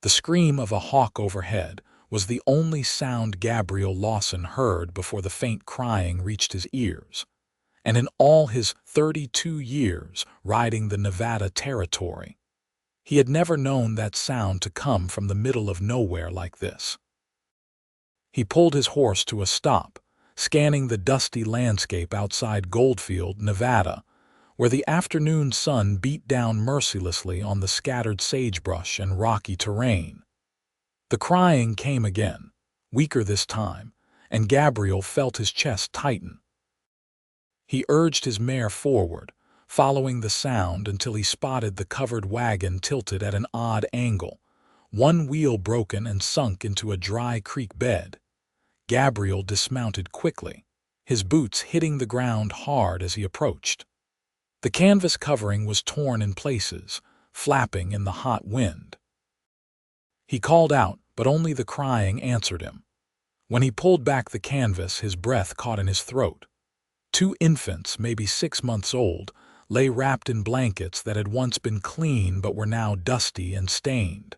The scream of a hawk overhead was the only sound Gabriel Lawson heard before the faint crying reached his ears. And in all his 32 years riding the Nevada territory, he had never known that sound to come from the middle of nowhere like this. He pulled his horse to a stop, scanning the dusty landscape outside Goldfield, Nevada, where the afternoon sun beat down mercilessly on the scattered sagebrush and rocky terrain. The crying came again, weaker this time, and Gabriel felt his chest tighten. He urged his mare forward, following the sound until he spotted the covered wagon tilted at an odd angle, one wheel broken and sunk into a dry creek bed. Gabriel dismounted quickly, his boots hitting the ground hard as he approached. The canvas covering was torn in places, flapping in the hot wind. He called out, but only the crying answered him. When he pulled back the canvas, his breath caught in his throat. 2 infants, maybe 6 months old, lay wrapped in blankets that had once been clean but were now dusty and stained.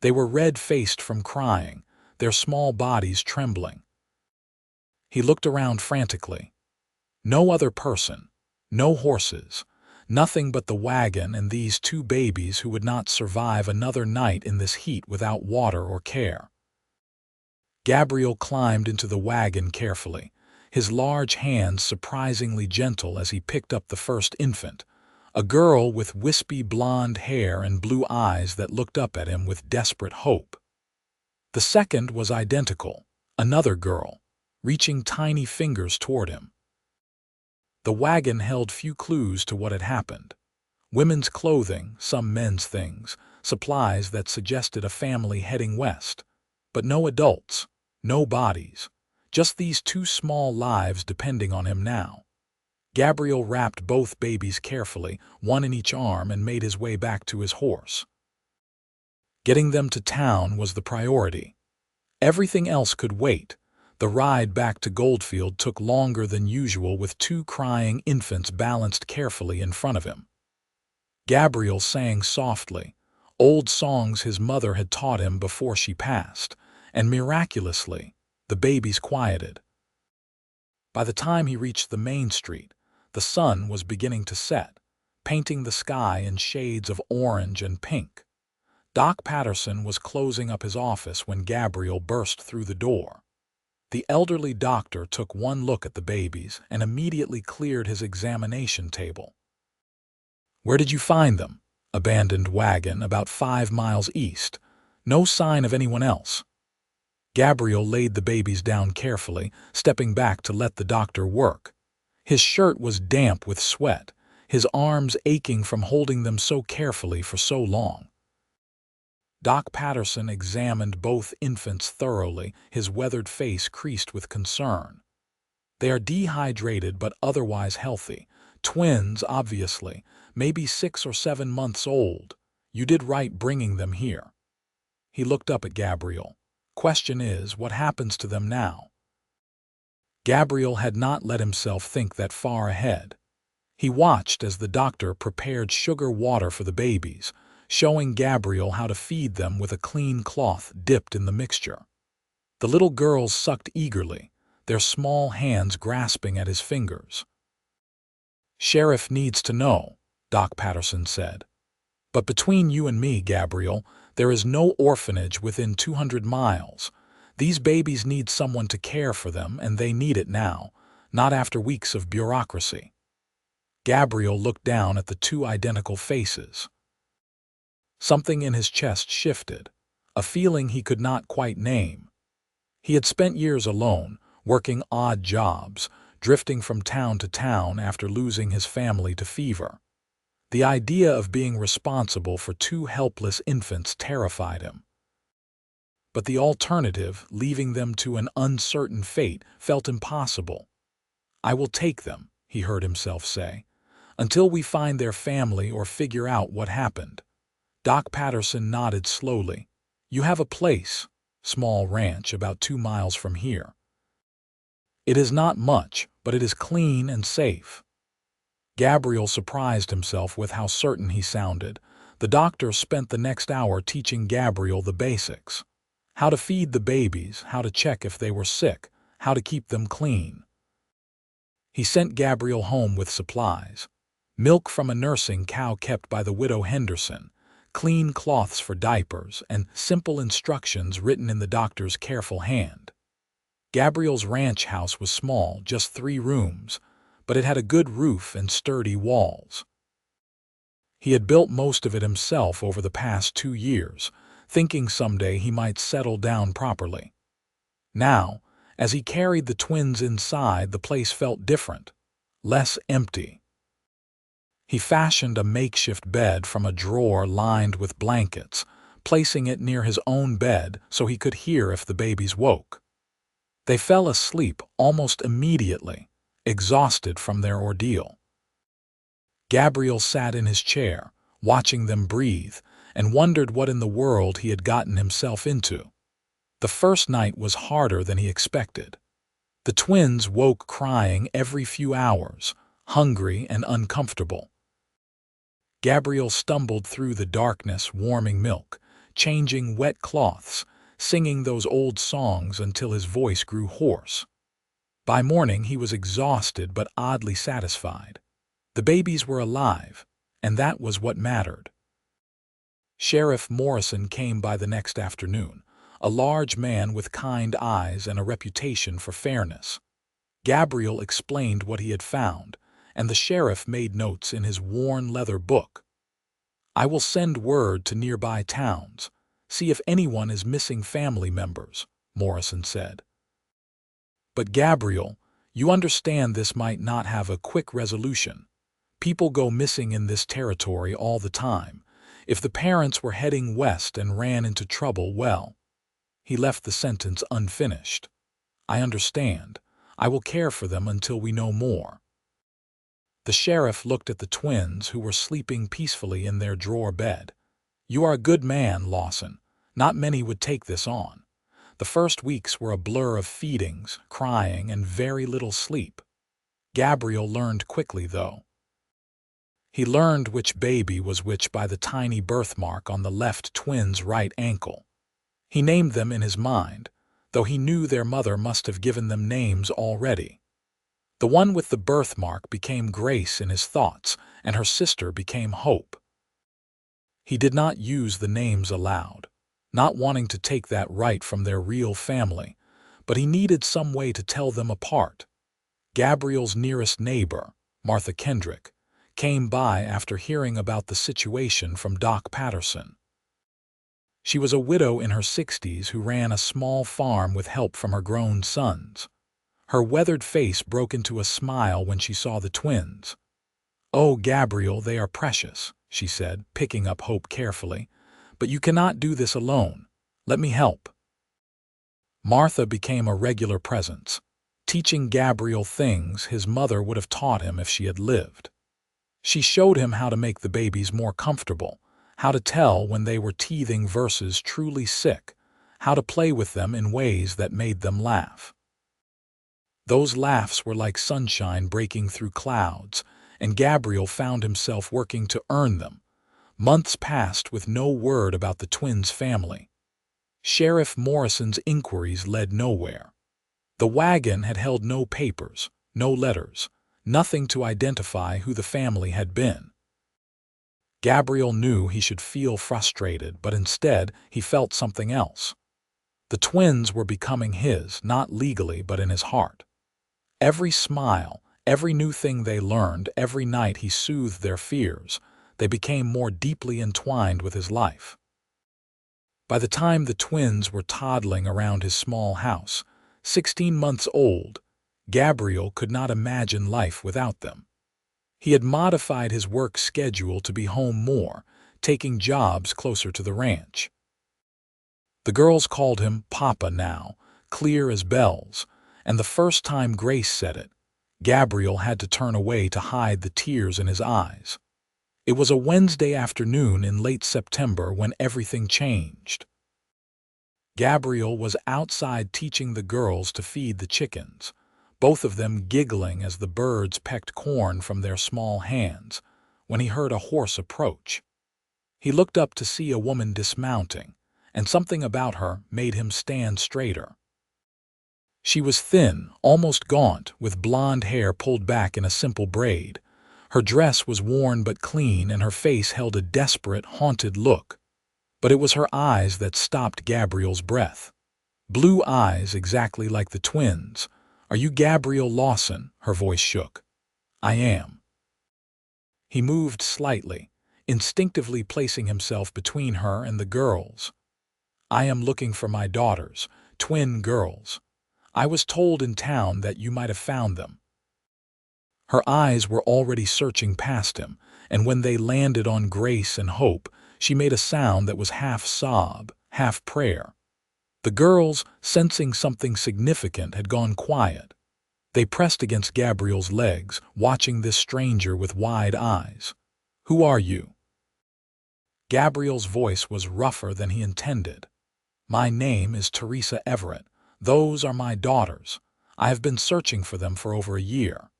They were red-faced from crying, their small bodies trembling. He looked around frantically. No other person, no horses, nothing but the wagon and these 2 babies who would not survive another night in this heat without water or care. Gabriel climbed into the wagon carefully, his large hands surprisingly gentle as he picked up the first infant, a girl with wispy blonde hair and blue eyes that looked up at him with desperate hope. The second was identical, another girl, reaching tiny fingers toward him. The wagon held few clues to what had happened. Women's clothing, some men's things, supplies that suggested a family heading west. But no adults, no bodies, just these 2 small lives depending on him now. Gabriel wrapped both babies carefully, one in each arm, and made his way back to his horse. Getting them to town was the priority. Everything else could wait. The ride back to Goldfield took longer than usual with 2 crying infants balanced carefully in front of him. Gabriel sang softly, old songs his mother had taught him before she passed, and miraculously, the babies quieted. By the time he reached the main street, the sun was beginning to set, painting the sky in shades of orange and pink. Doc Patterson was closing up his office when Gabriel burst through the door. The elderly doctor took one look at the babies and immediately cleared his examination table. "Where did you find them?" "Abandoned wagon about 5 miles east. No sign of anyone else." Gabriel laid the babies down carefully, stepping back to let the doctor work. His shirt was damp with sweat, his arms aching from holding them so carefully for so long. Doc Patterson examined both infants thoroughly, his weathered face creased with concern. "They are dehydrated but otherwise healthy. Twins, obviously, maybe 6 or 7 months old. You did right bringing them here." He looked up at Gabriel. "Question is, what happens to them now?" Gabriel had not let himself think that far ahead. He watched as the doctor prepared sugar water for the babies, showing Gabriel how to feed them with a clean cloth dipped in the mixture. The little girls sucked eagerly, their small hands grasping at his fingers. "Sheriff needs to know," Doc Patterson said. "But between you and me, Gabriel, there is no orphanage within 200 miles. These babies need someone to care for them, and they need it now, not after weeks of bureaucracy." Gabriel looked down at the 2 identical faces. Something in his chest shifted, a feeling he could not quite name. He had spent years alone, working odd jobs, drifting from town to town after losing his family to fever. The idea of being responsible for 2 helpless infants terrified him. But the alternative, leaving them to an uncertain fate, felt impossible. "I will take them," he heard himself say, "until we find their family or figure out what happened." Doc Patterson nodded slowly. "You have a place, small ranch about 2 miles from here. It is not much, but it is clean and safe." Gabriel surprised himself with how certain he sounded. The doctor spent the next hour teaching Gabriel the basics: how to feed the babies, how to check if they were sick, how to keep them clean. He sent Gabriel home with supplies: milk from a nursing cow kept by the widow Henderson, clean cloths for diapers, and simple instructions written in the doctor's careful hand. Gabriel's ranch house was small, just 3 rooms, but it had a good roof and sturdy walls. He had built most of it himself over the past 2 years, thinking someday he might settle down properly. Now, as he carried the twins inside, the place felt different, less empty. He fashioned a makeshift bed from a drawer lined with blankets, placing it near his own bed so he could hear if the babies woke. They fell asleep almost immediately, exhausted from their ordeal. Gabriel sat in his chair, watching them breathe, and wondered what in the world he had gotten himself into. The first night was harder than he expected. The twins woke crying every few hours, hungry and uncomfortable. Gabriel stumbled through the darkness, warming milk, changing wet cloths, singing those old songs until his voice grew hoarse. By morning he was exhausted but oddly satisfied. The babies were alive, and that was what mattered. Sheriff Morrison came by the next afternoon, a large man with kind eyes and a reputation for fairness. Gabriel explained what he had found, and the sheriff made notes in his worn leather book. "I will send word to nearby towns, see if anyone is missing family members," Morrison said. "But Gabriel, you understand this might not have a quick resolution. People go missing in this territory all the time. If the parents were heading west and ran into trouble, well..." He left the sentence unfinished. "I understand. I will care for them until we know more." The sheriff looked at the twins, who were sleeping peacefully in their drawer bed. "You are a good man, Lawson. Not many would take this on." The first weeks were a blur of feedings, crying, and very little sleep. Gabriel learned quickly, though. He learned which baby was which by the tiny birthmark on the left twin's right ankle. He named them in his mind, though he knew their mother must have given them names already. The one with the birthmark became Grace in his thoughts, and her sister became Hope. He did not use the names aloud, not wanting to take that right from their real family, but he needed some way to tell them apart. Gabriel's nearest neighbor, Martha Kendrick, came by after hearing about the situation from Doc Patterson. She was a widow in her 60s who ran a small farm with help from her grown sons. Her weathered face broke into a smile when she saw the twins. "Oh, Gabriel, they are precious," she said, picking up Hope carefully. "But you cannot do this alone. Let me help." Martha became a regular presence, teaching Gabriel things his mother would have taught him if she had lived. She showed him how to make the babies more comfortable, how to tell when they were teething versus truly sick, how to play with them in ways that made them laugh. Those laughs were like sunshine breaking through clouds, and Gabriel found himself working to earn them. Months passed with no word about the twins' family. Sheriff Morrison's inquiries led nowhere. The wagon had held no papers, no letters, nothing to identify who the family had been. Gabriel knew he should feel frustrated, but instead he felt something else. The twins were becoming his, not legally, but in his heart. Every smile, every new thing they learned, every night he soothed their fears, they became more deeply entwined with his life. By the time the twins were toddling around his small house, 16 months old, Gabriel could not imagine life without them. He had modified his work schedule to be home more, taking jobs closer to the ranch. The girls called him Papa now, clear as bells, and the first time Grace said it, Gabriel had to turn away to hide the tears in his eyes. It was a Wednesday afternoon in late September when everything changed. Gabriel was outside teaching the girls to feed the chickens, both of them giggling as the birds pecked corn from their small hands, when he heard a horse approach. He looked up to see a woman dismounting, and something about her made him stand straighter. She was thin, almost gaunt, with blonde hair pulled back in a simple braid. Her dress was worn but clean, and her face held a desperate, haunted look. But it was her eyes that stopped Gabriel's breath. Blue eyes exactly like the twins. "Are you Gabriel Lawson?" Her voice shook. "I am." He moved slightly, instinctively placing himself between her and the girls. "I am looking for my daughters, twin girls. I was told in town that you might have found them." Her eyes were already searching past him, and when they landed on Grace and Hope, she made a sound that was half sob, half prayer. The girls, sensing something significant, had gone quiet. They pressed against Gabriel's legs, watching this stranger with wide eyes. "Who are you?" Gabriel's voice was rougher than he intended. "My name is Teresa Everett. Those are my daughters. I have been searching for them for over a year."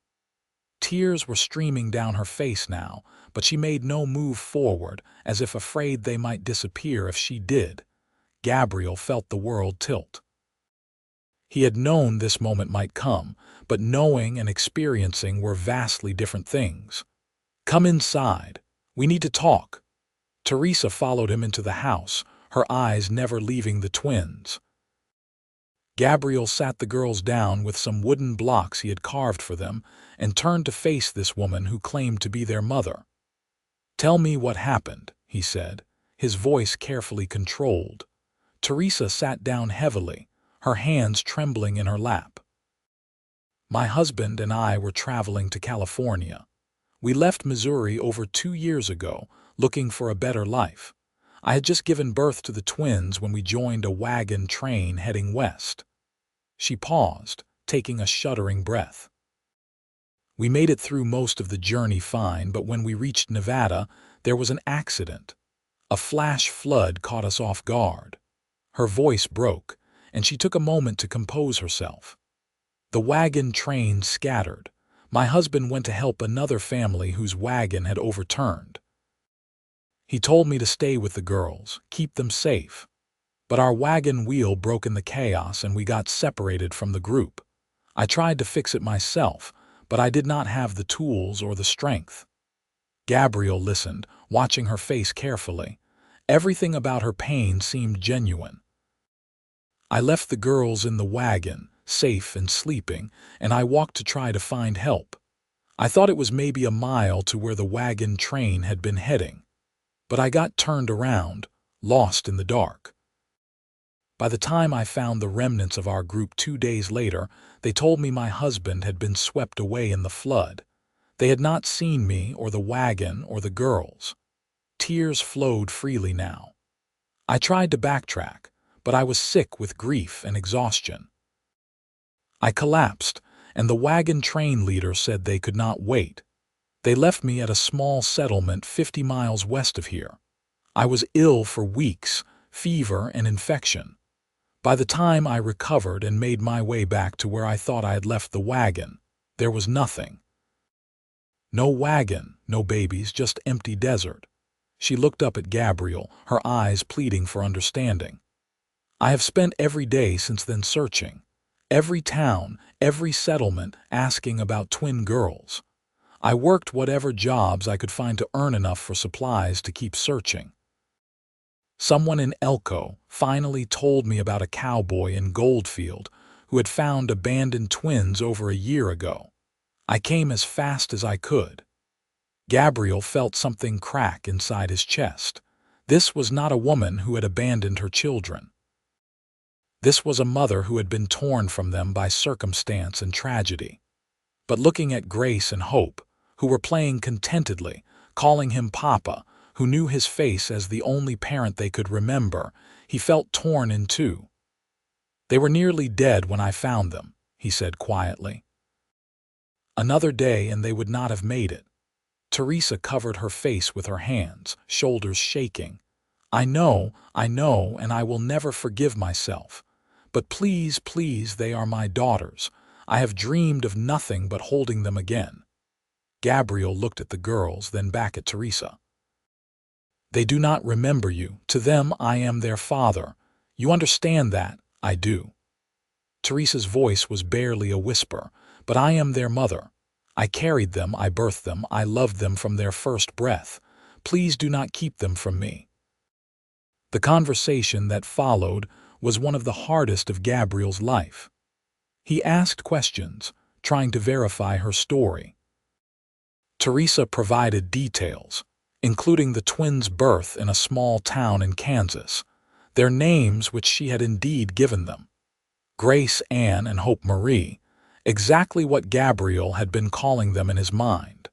Tears were streaming down her face now, but she made no move forward, as if afraid they might disappear if she did. Gabriel felt the world tilt. He had known this moment might come, but knowing and experiencing were vastly different things. "Come inside. We need to talk." Teresa followed him into the house, her eyes never leaving the twins. Gabriel sat the girls down with some wooden blocks he had carved for them and turned to face this woman who claimed to be their mother. "Tell me what happened," he said, his voice carefully controlled. Teresa sat down heavily, her hands trembling in her lap. "My husband and I were traveling to California. We left Missouri over 2 years ago, looking for a better life. I had just given birth to the twins when we joined a wagon train heading west." She paused, taking a shuddering breath. "We made it through most of the journey fine, but when we reached Nevada, there was an accident. A flash flood caught us off guard." Her voice broke, and she took a moment to compose herself. "The wagon train scattered. My husband went to help another family whose wagon had overturned. He told me to stay with the girls, keep them safe. But our wagon wheel broke in the chaos and we got separated from the group. I tried to fix it myself, but I did not have the tools or the strength." Gabriel listened, watching her face carefully. Everything about her pain seemed genuine. "I left the girls in the wagon, safe and sleeping, and I walked to try to find help. I thought it was maybe a mile to where the wagon train had been heading. But I got turned around, lost in the dark. By the time I found the remnants of our group 2 days later, they told me my husband had been swept away in the flood. They had not seen me or the wagon or the girls." Tears flowed freely now. "I tried to backtrack, but I was sick with grief and exhaustion. I collapsed, and the wagon train leader said they could not wait. They left me at a small settlement 50 miles west of here. I was ill for weeks, fever and infection. By the time I recovered and made my way back to where I thought I had left the wagon, there was nothing. No wagon, no babies, just empty desert." She looked up at Gabriel, her eyes pleading for understanding. "I have spent every day since then searching. Every town, every settlement, asking about twin girls. I worked whatever jobs I could find to earn enough for supplies to keep searching. Someone in Elko finally told me about a cowboy in Goldfield who had found abandoned twins over a year ago. I came as fast as I could." Gabriel felt something crack inside his chest. This was not a woman who had abandoned her children. This was a mother who had been torn from them by circumstance and tragedy. But looking at Grace and Hope, who were playing contentedly, calling him Papa, who knew his face as the only parent they could remember, he felt torn in two. "They were nearly dead when I found them," he said quietly. "Another day and they would not have made it." Teresa covered her face with her hands, shoulders shaking. I know, and I will never forgive myself. But please, please, they are my daughters. I have dreamed of nothing but holding them again." Gabriel looked at the girls, then back at Teresa. They do not remember you. To them, I am their father. You understand that? I do. Teresa's voice was barely a whisper, but I am their mother. I carried them, I birthed them, I loved them from their first breath. Please do not keep them from me. The conversation that followed was one of the hardest of Gabriel's life. He asked questions, trying to verify her story. Teresa provided details, including the twins' birth in a small town in Kansas, their names which she had indeed given them. Grace Ann and Hope Marie, exactly what Gabriel had been calling them in his mind.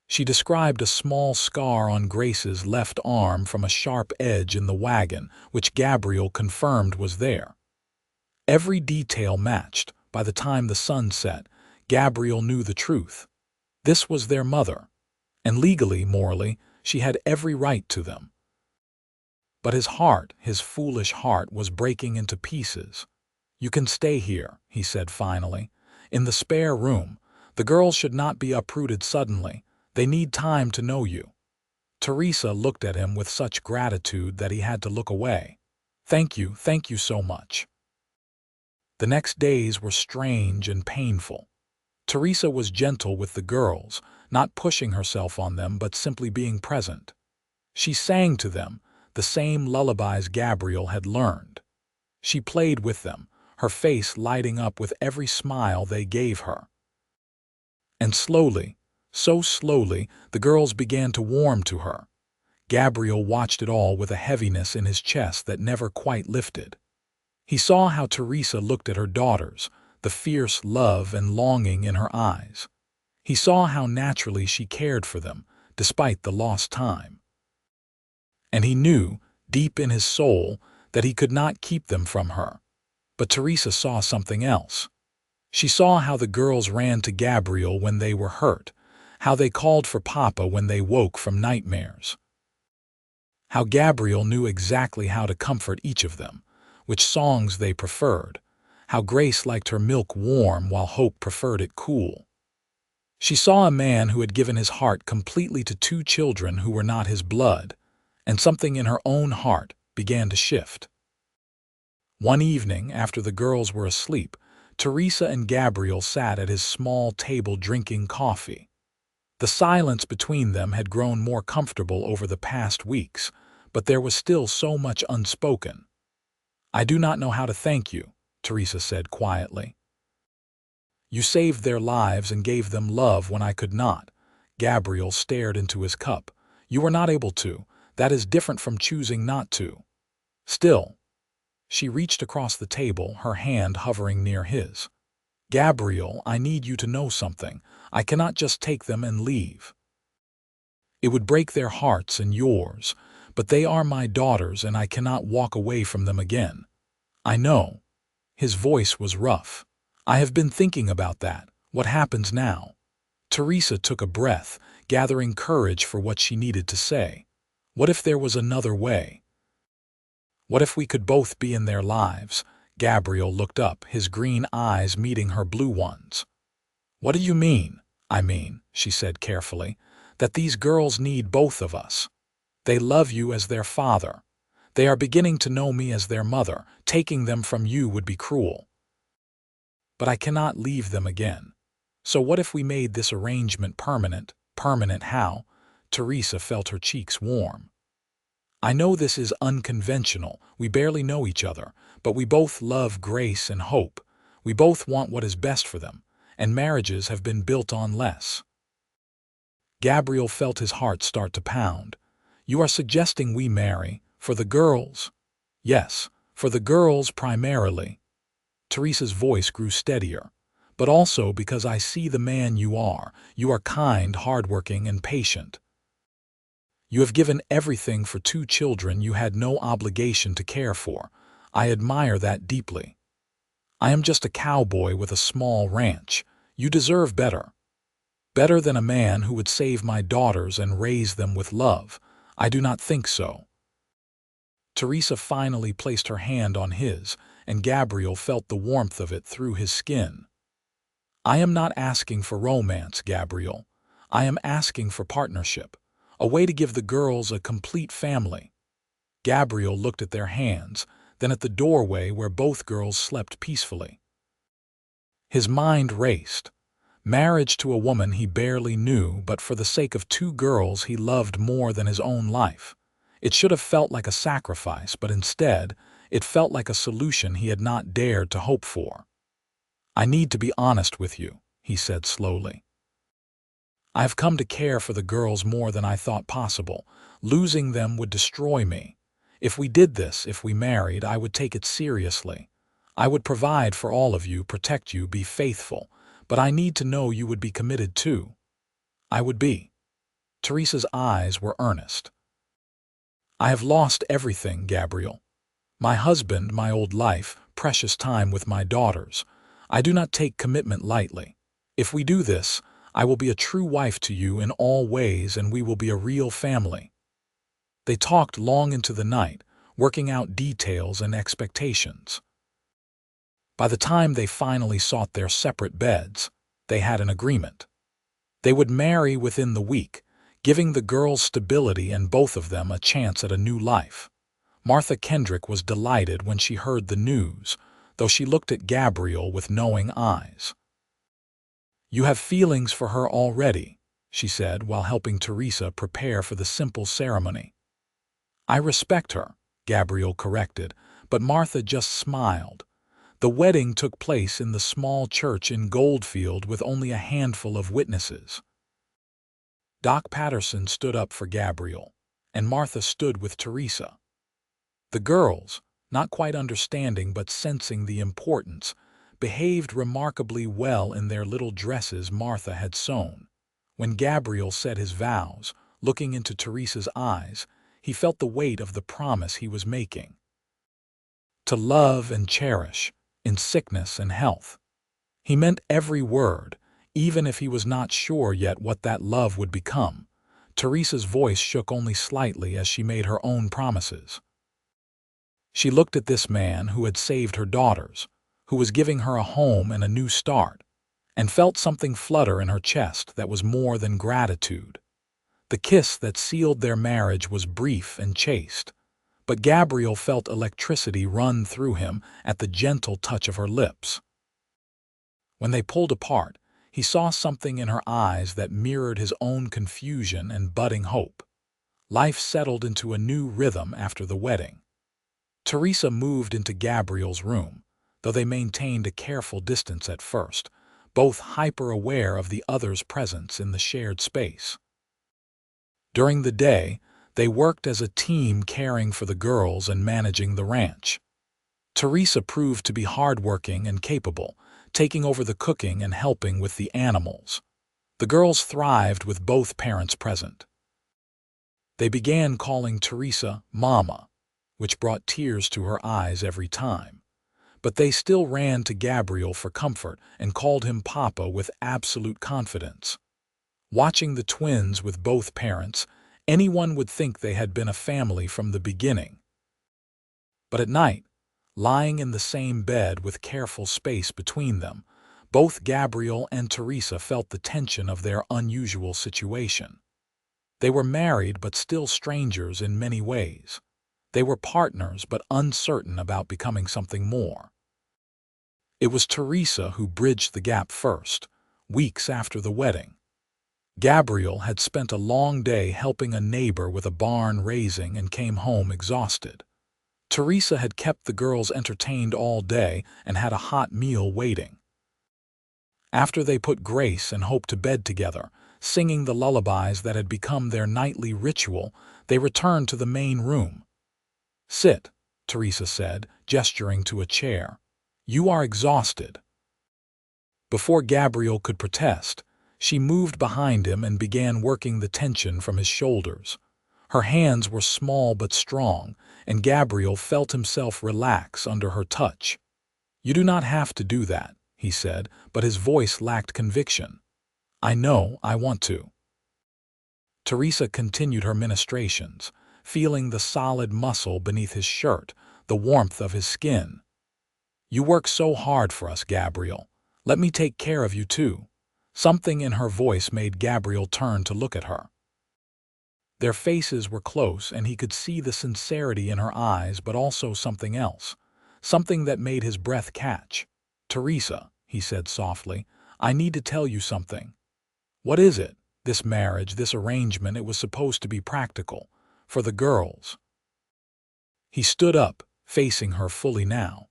She described a small scar on Grace's left arm from a sharp edge in the wagon, which Gabriel confirmed was there. Every detail matched. By the time the sun set, Gabriel knew the truth. This was their mother, and legally, morally, she had every right to them. But his heart, his foolish heart, was breaking into pieces. You can stay here, he said finally, in the spare room. The girls should not be uprooted suddenly. They need time to know you. Teresa looked at him with such gratitude that he had to look away. Thank you so much. The next days were strange and painful. Teresa was gentle with the girls, not pushing herself on them but simply being present. She sang to them the same lullabies Gabriel had learned. She played with them, her face lighting up with every smile they gave her. And slowly, so slowly, the girls began to warm to her. Gabriel watched it all with a heaviness in his chest that never quite lifted. He saw how Teresa looked at her daughters, the fierce love and longing in her eyes. He saw how naturally she cared for them, despite the lost time. And he knew, deep in his soul, that he could not keep them from her. But Teresa saw something else. She saw how the girls ran to Gabriel when they were hurt, how they called for Papa when they woke from nightmares. How Gabriel knew exactly how to comfort each of them, which songs they preferred, how Grace liked her milk warm while Hope preferred it cool. She saw a man who had given his heart completely to two children who were not his blood, and something in her own heart began to shift. One evening, after the girls were asleep, Teresa and Gabriel sat at his small table drinking coffee. The silence between them had grown more comfortable over the past weeks, but there was still so much unspoken. I do not know how to thank you, Teresa said quietly. You saved their lives and gave them love when I could not. Gabriel stared into his cup. You were not able to. That is different from choosing not to. Still, she reached across the table, her hand hovering near his. Gabriel, I need you to know something. I cannot just take them and leave. It would break their hearts and yours, but they are my daughters and I cannot walk away from them again. I know. His voice was rough. I have been thinking about that. What happens now? Teresa took a breath, gathering courage for what she needed to say. What if there was another way? What if we could both be in their lives? Gabriel looked up, his green eyes meeting her blue ones. What do you mean? I mean, she said carefully, that these girls need both of us. They love you as their father. They are beginning to know me as their mother. Taking them from you would be cruel. But I cannot leave them again. So what if we made this arrangement permanent? Permanent how? Teresa felt her cheeks warm. I know this is unconventional. We barely know each other, but we both love Grace and Hope. We both want what is best for them, and marriages have been built on less. Gabriel felt his heart start to pound. You are suggesting we marry for the girls? Yes, for the girls primarily. Teresa's voice grew steadier. But also because I see the man you are. You are kind, hardworking, and patient. You have given everything for two children you had no obligation to care for. I admire that deeply. I am just a cowboy with a small ranch. You deserve better. Better than a man who would save my daughters and raise them with love. I do not think so. Teresa finally placed her hand on his, and Gabriel felt the warmth of it through his skin. I am not asking for romance, Gabriel. I am asking for partnership. a way to give the girls a complete family. Gabriel looked at their hands, then at the doorway where both girls slept peacefully. His mind raced. Marriage to a woman he barely knew, but for the sake of two girls he loved more than his own life. It should have felt like a sacrifice, but instead, it felt like a solution he had not dared to hope for. "I need to be honest with you," he said slowly. "I have come to care for the girls more than I thought possible. Losing them would destroy me. If we did this, if we married, I would take it seriously. I would provide for all of you, protect you, be faithful. But I need to know you would be committed too." "I would be." Teresa's eyes were earnest. "I have lost everything, Gabriel. My husband, my old life, precious time with my daughters. I do not take commitment lightly. If we do this, I will be a true wife to you in all ways, and we will be a real family." They talked long into the night, working out details and expectations. By the time they finally sought their separate beds, they had an agreement. They would marry within the week, giving the girls stability and both of them a chance at a new life. Martha Kendrick was delighted when she heard the news, though she looked at Gabriel with knowing eyes. "You have feelings for her already," she said while helping Teresa prepare for the simple ceremony. "I respect her," Gabriel corrected, but Martha just smiled. The wedding took place in the small church in Goldfield with only a handful of witnesses. Doc Patterson stood up for Gabriel, and Martha stood with Teresa. The girls, not quite understanding but sensing the importance, behaved remarkably well in their little dresses Martha had sewn. When Gabriel said his vows, looking into Teresa's eyes, he felt the weight of the promise he was making. To love and cherish, in sickness and health. He meant every word, even if he was not sure yet what that love would become. Teresa's voice shook only slightly as she made her own promises. She looked at this man who had saved her daughters, who was giving her a home and a new start, and felt something flutter in her chest that was more than gratitude. The kiss that sealed their marriage was brief and chaste, but Gabriel felt electricity run through him at the gentle touch of her lips. When they pulled apart, he saw something in her eyes that mirrored his own confusion and budding hope. Life settled into a new rhythm after the wedding. Teresa moved into Gabriel's room, though they maintained a careful distance at first, both hyper-aware of the other's presence in the shared space. During the day, they worked as a team, caring for the girls and managing the ranch. Teresa proved to be hardworking and capable, taking over the cooking and helping with the animals. The girls thrived with both parents present. They began calling Teresa Mama, which brought tears to her eyes every time. But they still ran to Gabriel for comfort and called him Papa with absolute confidence. Watching the twins with both parents, anyone would think they had been a family from the beginning. But at night, lying in the same bed with careful space between them, both Gabriel and Teresa felt the tension of their unusual situation. They were married but still strangers in many ways. They were partners but uncertain about becoming something more. It was Teresa who bridged the gap first, weeks after the wedding. Gabriel had spent a long day helping a neighbor with a barn raising and came home exhausted. Teresa had kept the girls entertained all day and had a hot meal waiting. After they put Grace and Hope to bed together, singing the lullabies that had become their nightly ritual, they returned to the main room. "Sit," Teresa said, gesturing to a chair. "You are exhausted." Before Gabriel could protest, she moved behind him and began working the tension from his shoulders. Her hands were small but strong, and Gabriel felt himself relax under her touch. "You do not have to do that," he said, but his voice lacked conviction. "I know I want to." Teresa continued her ministrations, feeling the solid muscle beneath his shirt, the warmth of his skin. "You work so hard for us, Gabriel. Let me take care of you too." Something in her voice made Gabriel turn to look at her. Their faces were close, and he could see the sincerity in her eyes, but also something else, something that made his breath catch. "Teresa," he said softly, "I need to tell you something." "What is it?" "This marriage, this arrangement, it was supposed to be practical. For the girls." He stood up, facing her fully now.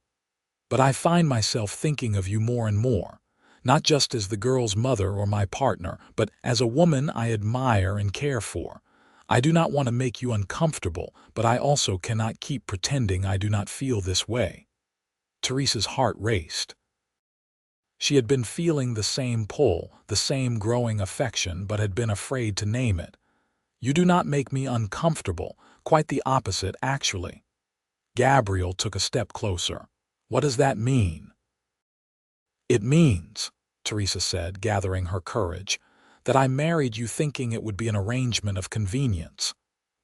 "But I find myself thinking of you more and more, not just as the girl's mother or my partner, but as a woman I admire and care for. I do not want to make you uncomfortable, but I also cannot keep pretending I do not feel this way." Teresa's heart raced. She had been feeling the same pull, the same growing affection, but had been afraid to name it. "You do not make me uncomfortable, quite the opposite, actually." Gabriel took a step closer. "What does that mean?" "It means," Teresa said, gathering her courage, "that I married you thinking it would be an arrangement of convenience.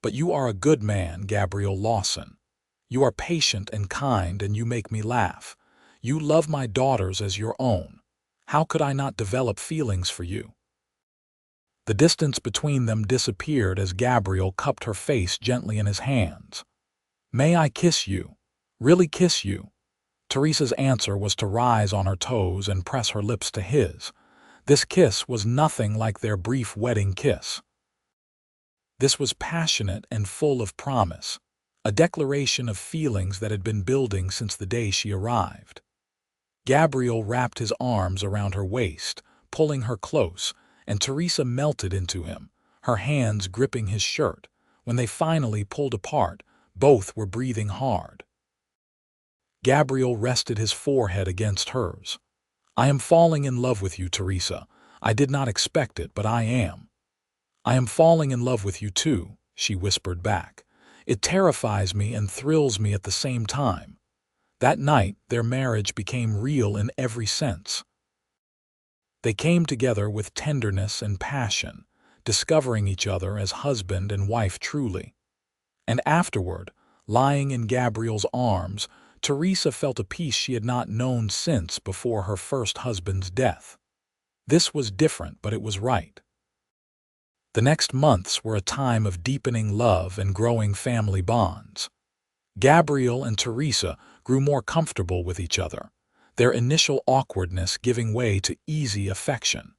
But you are a good man, Gabriel Lawson. You are patient and kind, and you make me laugh. You love my daughters as your own. How could I not develop feelings for you?" The distance between them disappeared as Gabriel cupped her face gently in his hands. "May I kiss you? Really kiss you?" Teresa's answer was to rise on her toes and press her lips to his. This kiss was nothing like their brief wedding kiss. This was passionate and full of promise, a declaration of feelings that had been building since the day she arrived. Gabriel wrapped his arms around her waist, pulling her close, and Teresa melted into him, her hands gripping his shirt. When they finally pulled apart, both were breathing hard. Gabriel rested his forehead against hers. "I am falling in love with you, Teresa. I did not expect it, but I am." "I am falling in love with you too," she whispered back. "It terrifies me and thrills me at the same time." That night, their marriage became real in every sense. They came together with tenderness and passion, discovering each other as husband and wife truly. And afterward, lying in Gabriel's arms, Teresa felt a peace she had not known since before her first husband's death. This was different, but it was right. The next months were a time of deepening love and growing family bonds. Gabriel and Teresa grew more comfortable with each other, their initial awkwardness giving way to easy affection.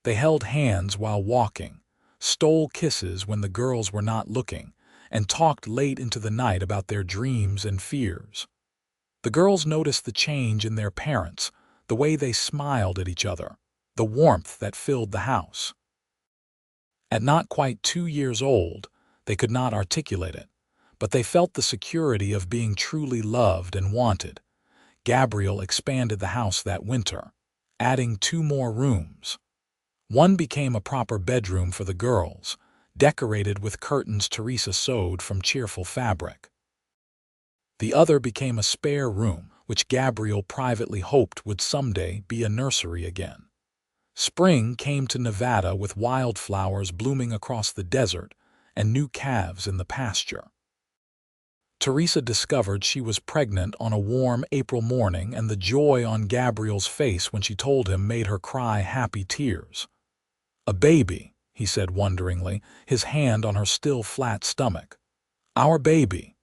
They held hands while walking, stole kisses when the girls were not looking, and talked late into the night about their dreams and fears. The girls noticed the change in their parents, the way they smiled at each other, the warmth that filled the house. At not quite 2 years old, they could not articulate it, but they felt the security of being truly loved and wanted. Gabriel expanded the house that winter, adding 2 more rooms. One became a proper bedroom for the girls, decorated with curtains Teresa sewed from cheerful fabric. The other became a spare room, which Gabriel privately hoped would someday be a nursery again. Spring came to Nevada with wildflowers blooming across the desert and new calves in the pasture. Teresa discovered she was pregnant on a warm April morning, and the joy on Gabriel's face when she told him made her cry happy tears. "A baby," he said wonderingly, his hand on her still flat stomach. "Our baby."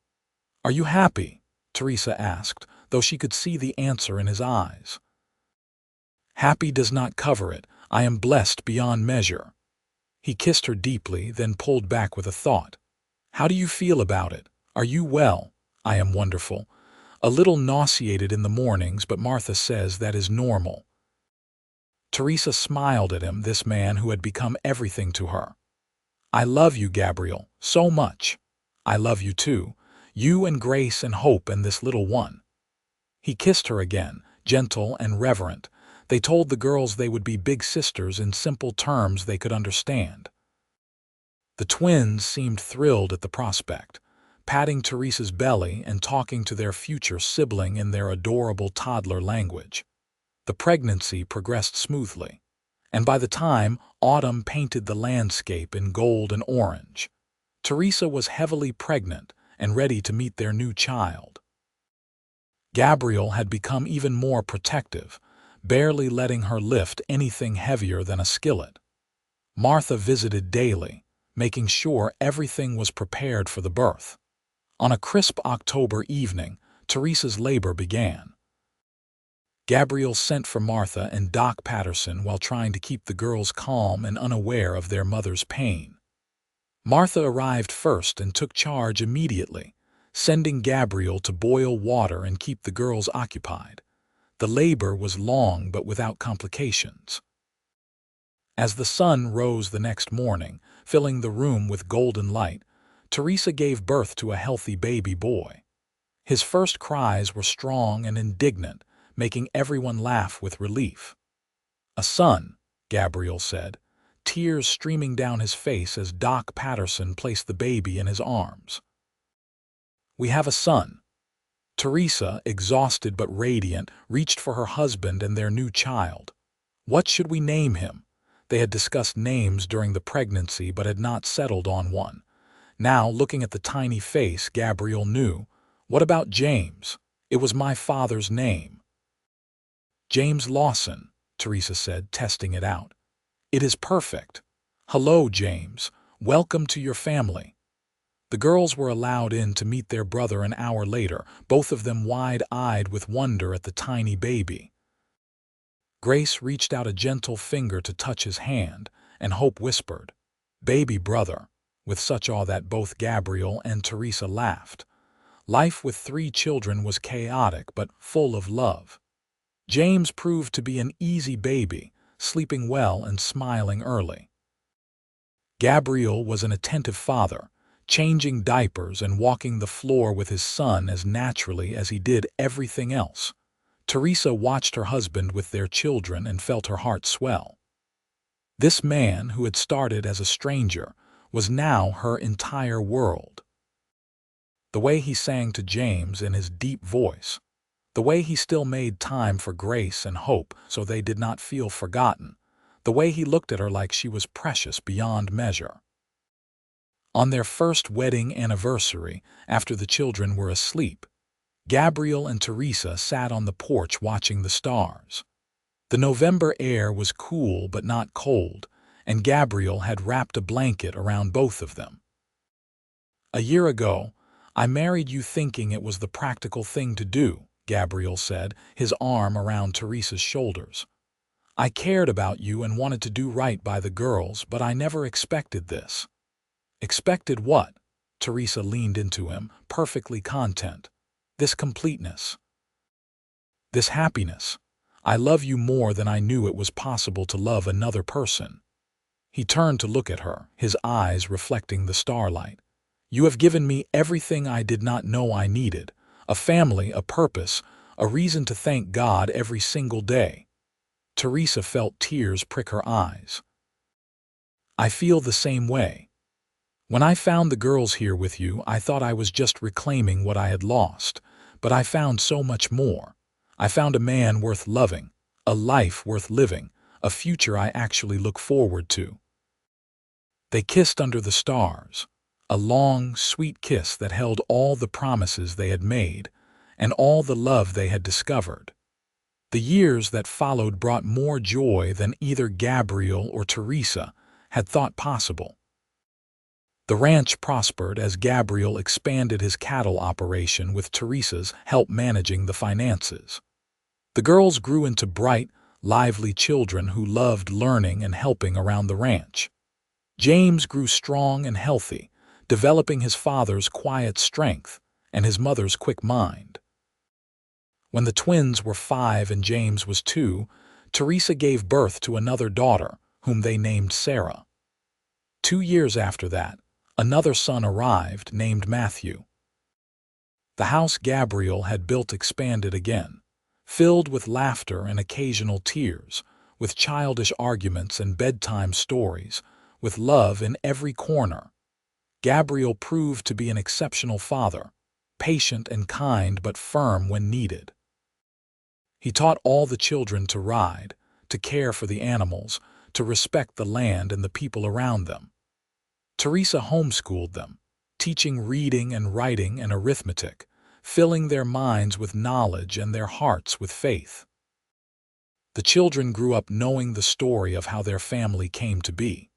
"Are you happy?" Teresa asked, though she could see the answer in his eyes. "Happy does not cover it. I am blessed beyond measure." He kissed her deeply, then pulled back with a thought. "How do you feel about it? Are you well?" "I am wonderful. A little nauseated in the mornings, but Martha says that is normal." Teresa smiled at him, this man who had become everything to her. "I love you, Gabriel, so much." "I love you too. You and Grace and Hope and this little one." He kissed her again, gentle and reverent. They told the girls they would be big sisters in simple terms they could understand. The twins seemed thrilled at the prospect, patting Teresa's belly and talking to their future sibling in their adorable toddler language. The pregnancy progressed smoothly, and by the time autumn painted the landscape in gold and orange, Teresa was heavily pregnant and ready to meet their new child. Gabriel had become even more protective, barely letting her lift anything heavier than a skillet. Martha visited daily, making sure everything was prepared for the birth. On a crisp October evening, Teresa's labor began. Gabriel sent for Martha and Doc Patterson while trying to keep the girls calm and unaware of their mother's pain. Martha arrived first and took charge immediately, sending Gabriel to boil water and keep the girls occupied. The labor was long but without complications. As the sun rose the next morning, filling the room with golden light, Teresa gave birth to a healthy baby boy. His first cries were strong and indignant, making everyone laugh with relief. "A son," Gabriel said, tears streaming down his face as Doc Patterson placed the baby in his arms. "We have a son." Teresa, exhausted but radiant, reached for her husband and their new child. What should we name him? They had discussed names during the pregnancy but had not settled on one. Now, looking at the tiny face, Gabriel knew. What about James? It was my father's name. "James Lawson," Teresa said, testing it out. "It is perfect. Hello, James. Welcome to your family." The girls were allowed in to meet their brother an hour later, both of them wide-eyed with wonder at the tiny baby. Grace reached out a gentle finger to touch his hand, and Hope whispered, "Baby brother," with such awe that both Gabriel and Teresa laughed. Life with 3 children was chaotic but full of love. James proved to be an easy baby, sleeping well and smiling early. Gabriel was an attentive father, changing diapers and walking the floor with his son as naturally as he did everything else. Teresa watched her husband with their children and felt her heart swell. This man, who had started as a stranger, was now her entire world. The way he sang to James in his deep voice, the way he still made time for Grace and Hope so they did not feel forgotten, the way he looked at her like she was precious beyond measure. On their first wedding anniversary, after the children were asleep, Gabriel and Teresa sat on the porch watching the stars. The November air was cool but not cold, and Gabriel had wrapped a blanket around both of them. "A year ago, I married you thinking it was the practical thing to do," Gabriel said, his arm around Teresa's shoulders. "I cared about you and wanted to do right by the girls, but I never expected this." "Expected what?" Teresa leaned into him, perfectly content. "This completeness. This happiness. I love you more than I knew it was possible to love another person." He turned to look at her, his eyes reflecting the starlight. "You have given me everything I did not know I needed. A family, a purpose, a reason to thank God every single day." Teresa felt tears prick her eyes. "I feel the same way. When I found the girls here with you, I thought I was just reclaiming what I had lost, but I found so much more. I found a man worth loving, a life worth living, a future I actually look forward to." They kissed under the stars, a long, sweet kiss that held all the promises they had made and all the love they had discovered. The years that followed brought more joy than either Gabriel or Teresa had thought possible. The ranch prospered as Gabriel expanded his cattle operation with Teresa's help managing the finances. The girls grew into bright, lively children who loved learning and helping around the ranch. James grew strong and healthy, developing his father's quiet strength and his mother's quick mind. When the twins were 5 and James was 2, Teresa gave birth to another daughter, whom they named Sarah. 2 years after that, another son arrived, named Matthew. The house Gabriel had built expanded again, filled with laughter and occasional tears, with childish arguments and bedtime stories, with love in every corner. Gabriel proved to be an exceptional father, patient and kind but firm when needed. He taught all the children to ride, to care for the animals, to respect the land and the people around them. Teresa homeschooled them, teaching reading and writing and arithmetic, filling their minds with knowledge and their hearts with faith. The children grew up knowing the story of how their family came to be.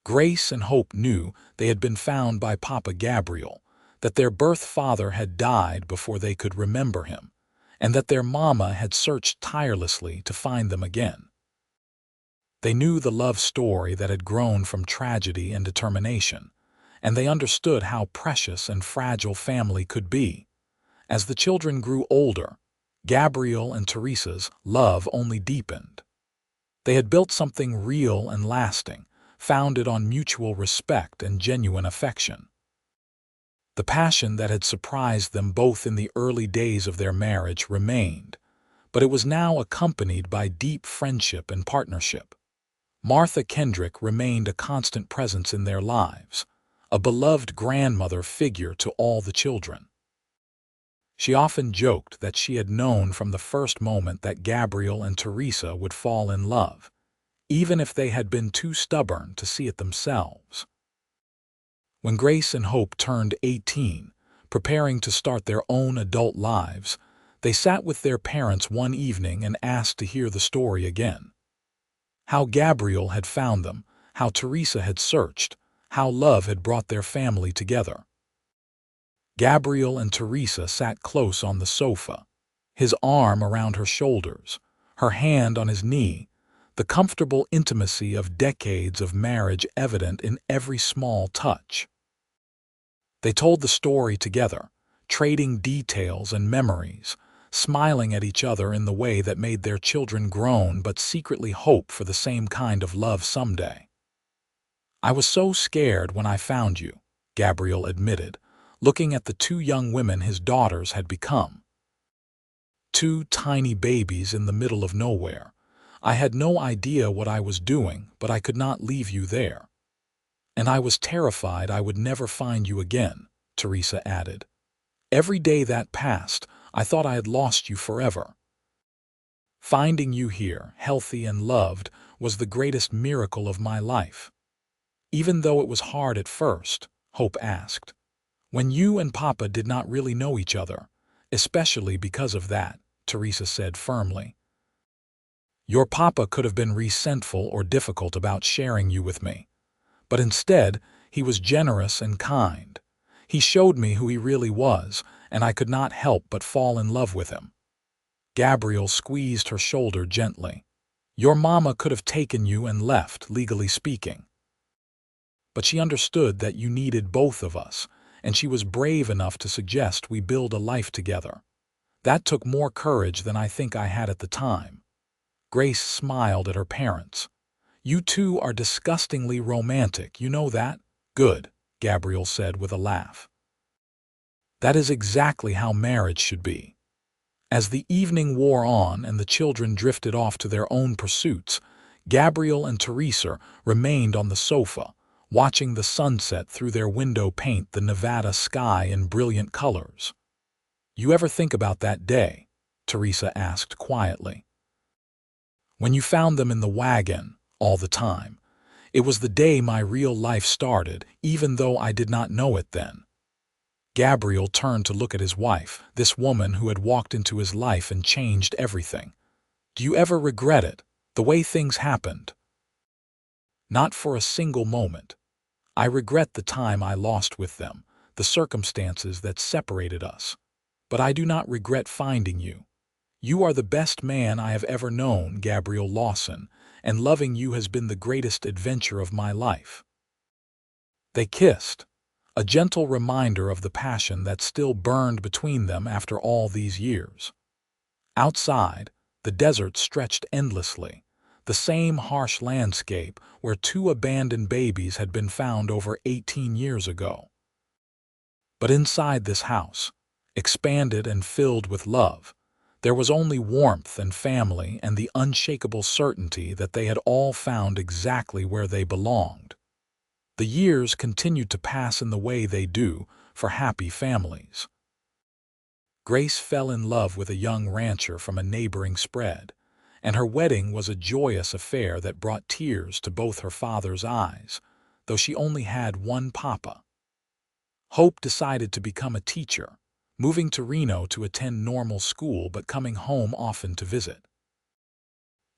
Grace and Hope knew they had been found by Papa Gabriel, that their birth father had died before they could remember him, and that their mama had searched tirelessly to find them again. They knew the love story that had grown from tragedy and determination, and they understood how precious and fragile family could be. As the children grew older, Gabriel and Teresa's love only deepened. They had built something real and lasting, founded on mutual respect and genuine affection. The passion that had surprised them both in the early days of their marriage remained, but it was now accompanied by deep friendship and partnership. Martha Kendrick remained a constant presence in their lives, a beloved grandmother figure to all the children. She often joked that she had known from the first moment that Gabriel and Teresa would fall in love, even if they had been too stubborn to see it themselves. When Grace and Hope turned 18, preparing to start their own adult lives, they sat with their parents one evening and asked to hear the story again. How Gabriel had found them, how Teresa had searched, how love had brought their family together. Gabriel and Teresa sat close on the sofa, his arm around her shoulders, her hand on his knee, the comfortable intimacy of decades of marriage evident in every small touch. They told the story together, trading details and memories, smiling at each other in the way that made their children groan but secretly hope for the same kind of love someday. "I was so scared when I found you," Gabriel admitted, looking at the two young women his daughters had become. Two tiny babies in the middle of nowhere. I had no idea what I was doing, but I could not leave you there. And I was terrified I would never find you again, Teresa added. Every day that passed, I thought I had lost you forever. Finding you here, healthy and loved, was the greatest miracle of my life. Even though it was hard at first, Hope asked, when you and Papa did not really know each other, especially because of that, Teresa said firmly. Your Papa could have been resentful or difficult about sharing you with me, but instead, he was generous and kind. He showed me who he really was, and I could not help but fall in love with him. Gabriel squeezed her shoulder gently. Your mama could have taken you and left, legally speaking. But she understood that you needed both of us, and she was brave enough to suggest we build a life together. That took more courage than I think I had at the time. Grace smiled at her parents. You two are disgustingly romantic, you know that? Good, Gabriel said with a laugh. That is exactly how marriage should be. As the evening wore on and the children drifted off to their own pursuits, Gabriel and Teresa remained on the sofa, watching the sunset through their window paint the Nevada sky in brilliant colors. You ever think about that day? Teresa asked quietly. When you found them in the wagon, all the time. It was the day my real life started, even though I did not know it then. Gabriel turned to look at his wife, this woman who had walked into his life and changed everything. Do you ever regret it, the way things happened? Not for a single moment. I regret the time I lost with them, the circumstances that separated us. But I do not regret finding you. You are the best man I have ever known, Gabriel Lawson, and loving you has been the greatest adventure of my life. They kissed, a gentle reminder of the passion that still burned between them after all these years. Outside, the desert stretched endlessly, the same harsh landscape where two abandoned babies had been found over 18 years ago. But inside this house, expanded and filled with love, there was only warmth and family and the unshakable certainty that they had all found exactly where they belonged. The years continued to pass in the way they do for happy families. Grace fell in love with a young rancher from a neighboring spread, and her wedding was a joyous affair that brought tears to both her father's eyes, though she only had one papa. Hope decided to become a teacher, moving to Reno to attend normal school but coming home often to visit.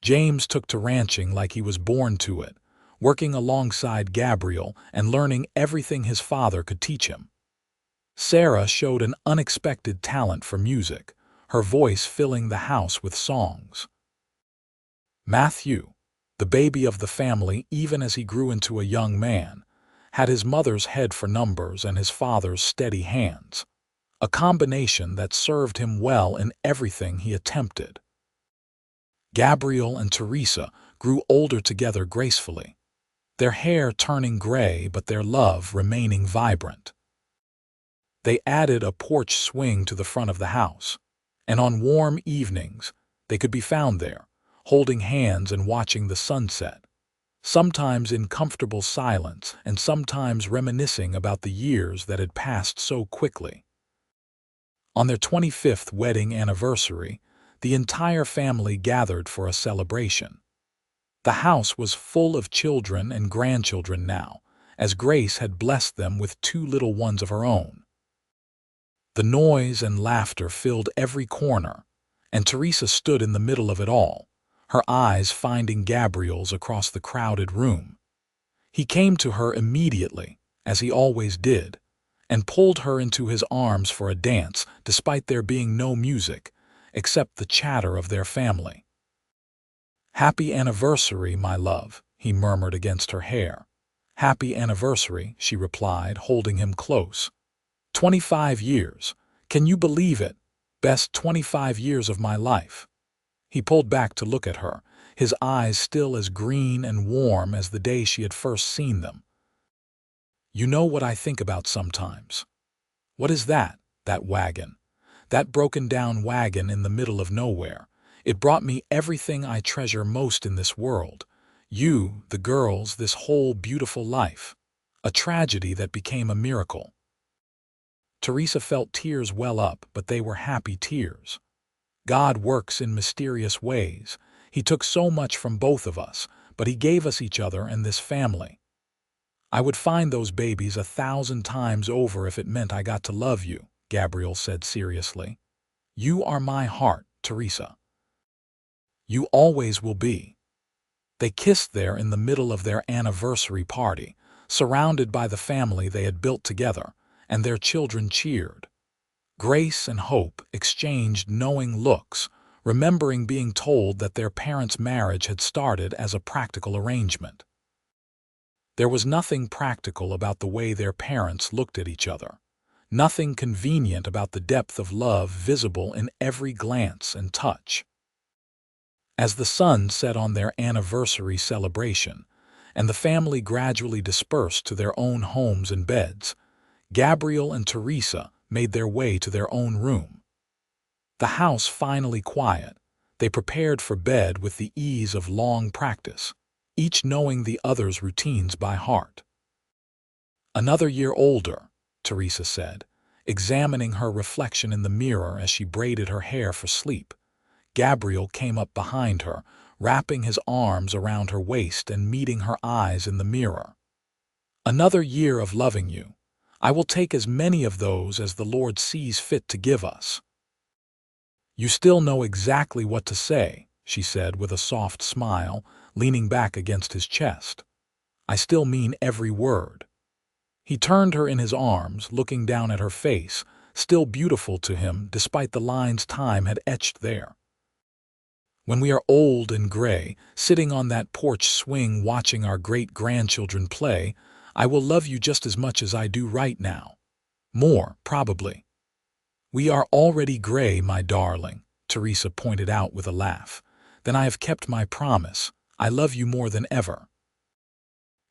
James took to ranching like he was born to it, working alongside Gabriel and learning everything his father could teach him. Sarah showed an unexpected talent for music, her voice filling the house with songs. Matthew, the baby of the family even as he grew into a young man, had his mother's head for numbers and his father's steady hands, a combination that served him well in everything he attempted. Gabriel and Teresa grew older together gracefully, their hair turning gray but their love remaining vibrant. They added a porch swing to the front of the house, and on warm evenings they could be found there, holding hands and watching the sunset, sometimes in comfortable silence and sometimes reminiscing about the years that had passed so quickly. On their 25th wedding anniversary, the entire family gathered for a celebration. The house was full of children and grandchildren now, as Grace had blessed them with 2 little ones of her own. The noise and laughter filled every corner, and Teresa stood in the middle of it all, her eyes finding Gabriel's across the crowded room. He came to her immediately, as he always did, and pulled her into his arms for a dance despite there being no music, except the chatter of their family. "Happy anniversary, my love," he murmured against her hair. "Happy anniversary," she replied, holding him close. 25 years. Can you believe it? Best 25 years of my life." He pulled back to look at her, his eyes still as green and warm as the day she had first seen them. "You know what I think about sometimes." "What is that?" "That wagon. That broken-down wagon in the middle of nowhere. It brought me everything I treasure most in this world. You, the girls, this whole beautiful life. A tragedy that became a miracle." Teresa felt tears well up, but they were happy tears. God works in mysterious ways. He took so much from both of us, but He gave us each other and this family. "I would find those babies 1,000 times over if it meant I got to love you," Gabriel said seriously. "You are my heart, Teresa. You always will be." They kissed there in the middle of their anniversary party, surrounded by the family they had built together, and their children cheered. Grace and Hope exchanged knowing looks, remembering being told that their parents' marriage had started as a practical arrangement. There was nothing practical about the way their parents looked at each other, nothing convenient about the depth of love visible in every glance and touch. As the sun set on their anniversary celebration, and the family gradually dispersed to their own homes and beds, Gabriel and Teresa made their way to their own room. The house finally quiet, they prepared for bed with the ease of long practice, each knowing the other's routines by heart. "Another year older," Teresa said, examining her reflection in the mirror as she braided her hair for sleep. Gabriel came up behind her, wrapping his arms around her waist and meeting her eyes in the mirror. "Another year of loving you. I will take as many of those as the Lord sees fit to give us." "You still know exactly what to say," she said with a soft smile, leaning back against his chest. "I still mean every word." He turned her in his arms, looking down at her face, still beautiful to him despite the lines time had etched there. "When we are old and gray, sitting on that porch swing watching our great-grandchildren play, I will love you just as much as I do right now. More, probably." "We are already gray, my darling," Teresa pointed out with a laugh. "Then I have kept my promise. I love you more than ever."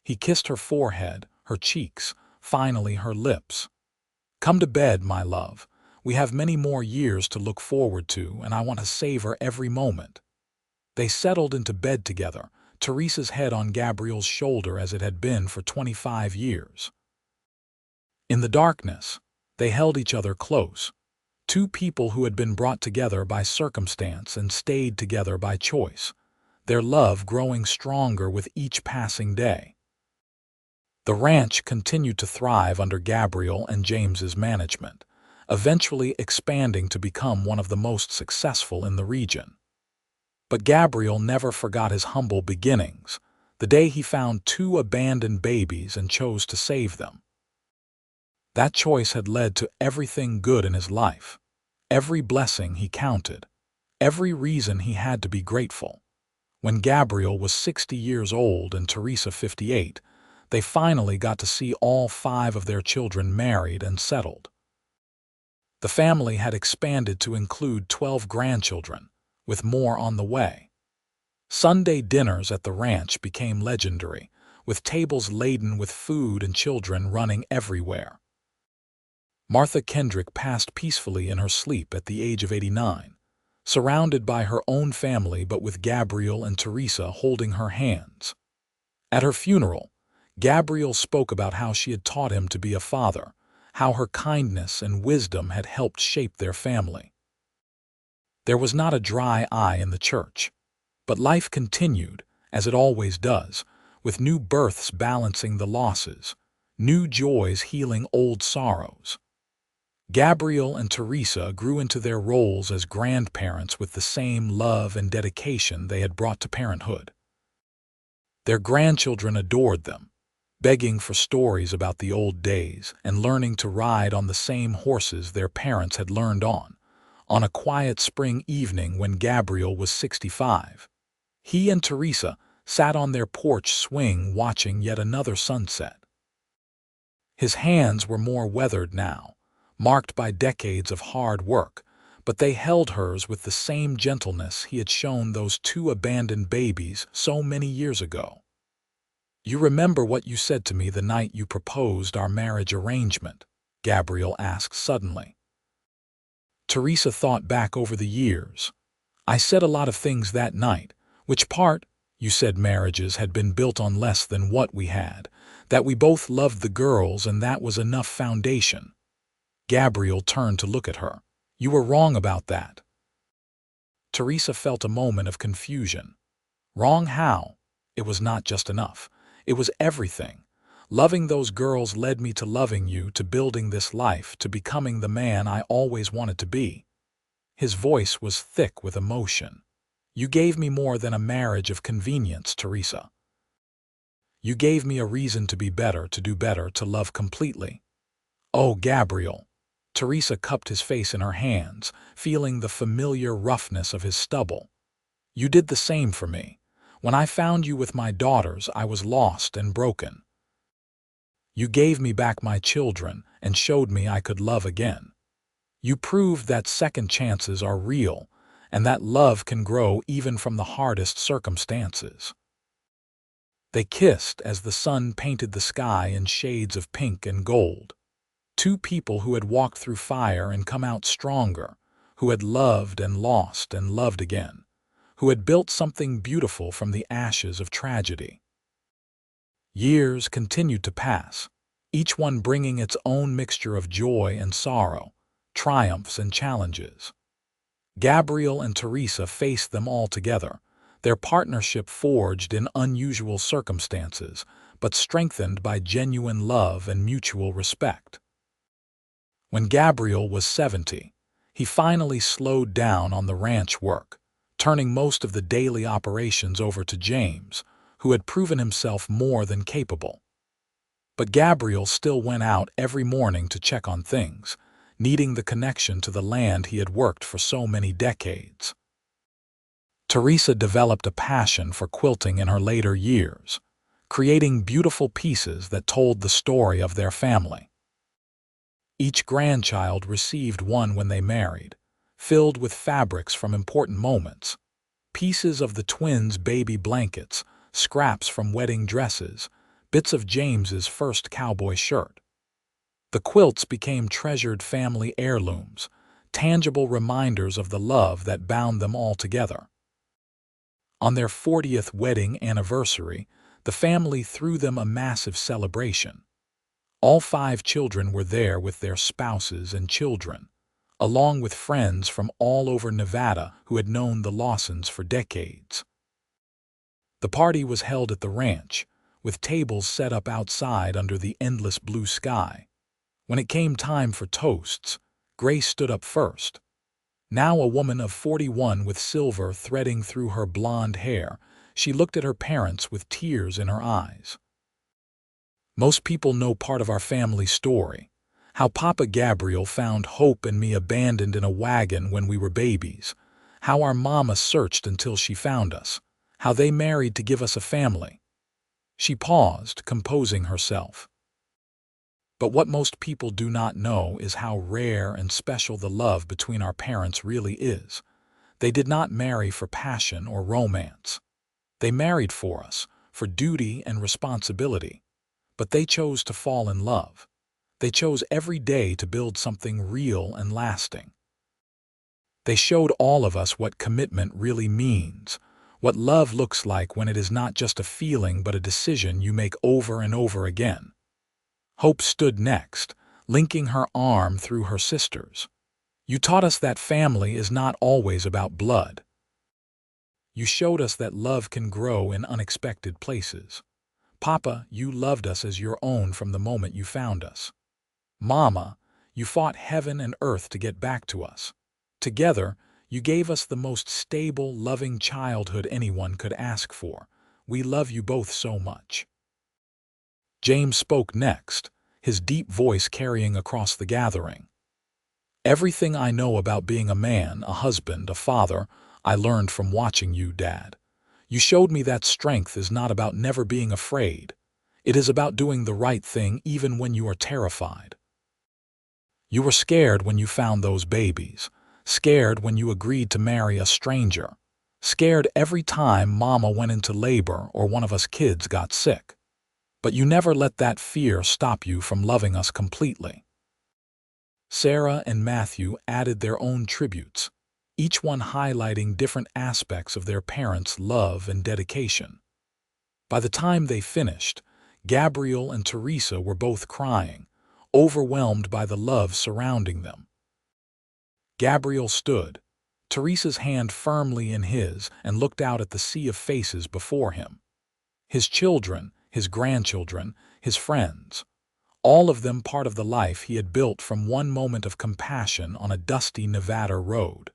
He kissed her forehead, her cheeks, finally her lips. "Come to bed, my love. We have many more years to look forward to, and I want to savor every moment." They settled into bed together, Teresa's head on Gabriel's shoulder as it had been for 25 years. In the darkness, they held each other close, two people who had been brought together by circumstance and stayed together by choice, their love growing stronger with each passing day. The ranch continued to thrive under Gabriel and James's management, eventually expanding to become one of the most successful in the region. But Gabriel never forgot his humble beginnings, the day he found two abandoned babies and chose to save them. That choice had led to everything good in his life. Every blessing he counted. Every reason he had to be grateful. When Gabriel was 60 years old and Teresa 58, they finally got to see all 5 of their children married and settled. The family had expanded to include 12 grandchildren, with more on the way. Sunday dinners at the ranch became legendary, with tables laden with food and children running everywhere. Martha Kendrick passed peacefully in her sleep at the age of 89, surrounded by her own family but with Gabriel and Teresa holding her hands. At her funeral, Gabriel spoke about how she had taught him to be a father, how her kindness and wisdom had helped shape their family. There was not a dry eye in the church, but life continued, as it always does, with new births balancing the losses, new joys healing old sorrows. Gabriel and Teresa grew into their roles as grandparents with the same love and dedication they had brought to parenthood. Their grandchildren adored them, begging for stories about the old days and learning to ride on the same horses their parents had learned on a quiet spring evening when Gabriel was 65. He and Teresa sat on their porch swing watching yet another sunset. His hands were more weathered now, marked by decades of hard work, but they held hers with the same gentleness he had shown those 2 abandoned babies so many years ago. "You remember what you said to me the night you proposed our marriage arrangement?" Gabriel asked suddenly. Teresa thought back over the years. "I said a lot of things that night. Which part?" "You said marriages had been built on less than what we had, that we both loved the girls and that was enough foundation." Gabriel turned to look at her. "You were wrong about that." Teresa felt a moment of confusion. Wrong how? It was not just enough. It was everything. Loving those girls led me to loving you, to building this life, to becoming the man I always wanted to be. His voice was thick with emotion. "You gave me more than a marriage of convenience, Teresa. You gave me a reason to be better, to do better, to love completely." "Oh, Gabriel." Teresa cupped his face in her hands, feeling the familiar roughness of his stubble. "You did the same for me. When I found you with my daughters, I was lost and broken. You gave me back my children and showed me I could love again. You proved that second chances are real and that love can grow even from the hardest circumstances." They kissed as the sun painted the sky in shades of pink and gold. 2 people who had walked through fire and come out stronger, who had loved and lost and loved again, who had built something beautiful from the ashes of tragedy. Years continued to pass, each one bringing its own mixture of joy and sorrow, triumphs and challenges. Gabriel and Teresa faced them all together, their partnership forged in unusual circumstances, but strengthened by genuine love and mutual respect. When Gabriel was 70, he finally slowed down on the ranch work, turning most of the daily operations over to James, who had proven himself more than capable. But Gabriel still went out every morning to check on things, needing the connection to the land he had worked for so many decades. Teresa developed a passion for quilting in her later years, creating beautiful pieces that told the story of their family. Each grandchild received one when they married, filled with fabrics from important moments, pieces of the twins' baby blankets, scraps from wedding dresses, bits of James's first cowboy shirt. The quilts became treasured family heirlooms, tangible reminders of the love that bound them all together. On their 40th wedding anniversary, the family threw them a massive celebration. All 5 children were there with their spouses and children, along with friends from all over Nevada who had known the Lawsons for decades. The party was held at the ranch, with tables set up outside under the endless blue sky. When it came time for toasts, Grace stood up first. Now a woman of 41 with silver threading through her blonde hair, She looked at her parents with tears in her eyes. Most people know part of our family story. How Papa Gabriel found hope in me abandoned in a wagon when we were babies. How our mama searched until she found us. How they married to give us a family. She paused, composing herself. But what most people do not know is how rare and special the love between our parents really is. They did not marry for passion or romance. They married for us, for duty and responsibility. But they chose to fall in love. They chose every day to build something real and lasting. They showed all of us what commitment really means, what love looks like when it is not just a feeling but a decision you make over and over again. Hope stood next, linking her arm through her sister's. You taught us that family is not always about blood. You showed us that love can grow in unexpected places. Papa, you loved us as your own from the moment you found us. Mama, you fought heaven and earth to get back to us. Together, you gave us the most stable, loving childhood anyone could ask for. We love you both so much. James spoke next, his deep voice carrying across the gathering. Everything I know about being a man, a husband, a father, I learned from watching you, Dad. You showed me that strength is not about never being afraid. It is about doing the right thing even when you are terrified. You were scared when you found those babies, scared when you agreed to marry a stranger, scared every time Mama went into labor or one of us kids got sick. But you never let that fear stop you from loving us completely. Sarah and Matthew added their own tributes, each one highlighting different aspects of their parents' love and dedication. By the time they finished, Gabriel and Teresa were both crying, overwhelmed by the love surrounding them. Gabriel stood, Teresa's hand firmly in his, and looked out at the sea of faces before him. His children, his grandchildren, his friends, all of them part of the life he had built from one moment of compassion on a dusty Nevada road.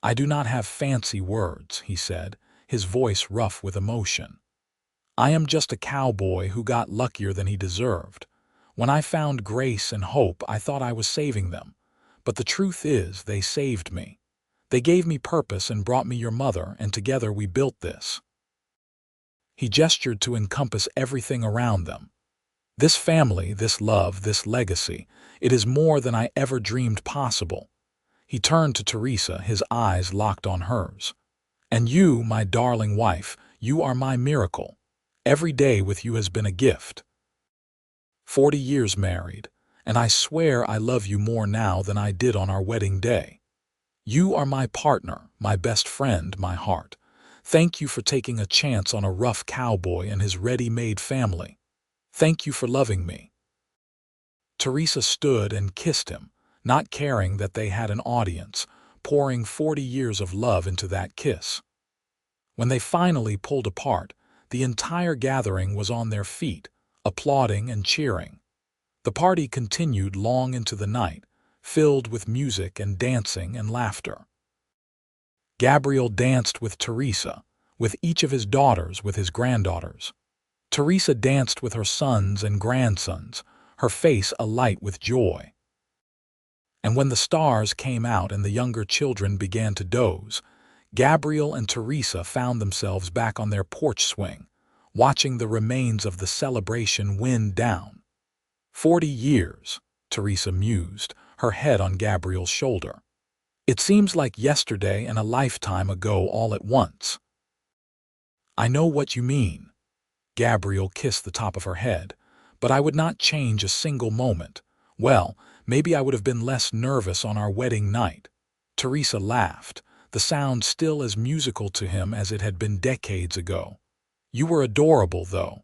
I do not have fancy words, he said, his voice rough with emotion. I am just a cowboy who got luckier than he deserved. When I found grace and hope, I thought I was saving them. But the truth is, they saved me. They gave me purpose and brought me your mother, and together we built this. He gestured to encompass everything around them. This family, this love, this legacy, it is more than I ever dreamed possible. He turned to Teresa, his eyes locked on hers. And you, my darling wife, you are my miracle. Every day with you has been a gift. 40 years married, and I swear I love you more now than I did on our wedding day. You are my partner, my best friend, my heart. Thank you for taking a chance on a rough cowboy and his ready-made family. Thank you for loving me. Teresa stood and kissed him, not caring that they had an audience, pouring 40 years of love into that kiss. When they finally pulled apart, the entire gathering was on their feet, applauding and cheering. The party continued long into the night, filled with music and dancing and laughter. Gabriel danced with Teresa, with each of his daughters, with his granddaughters. Teresa danced with her sons and grandsons, her face alight with joy. And when the stars came out and the younger children began to doze, Gabriel and Teresa found themselves back on their porch swing, watching the remains of the celebration wind down. 40 years, Teresa mused, her head on Gabriel's shoulder. It seems like yesterday and a lifetime ago all at once. I know what you mean. Gabriel kissed the top of her head, but I would not change a single moment. Well, maybe I would have been less nervous on our wedding night. Teresa laughed, the sound still as musical to him as it had been decades ago. You were adorable, though.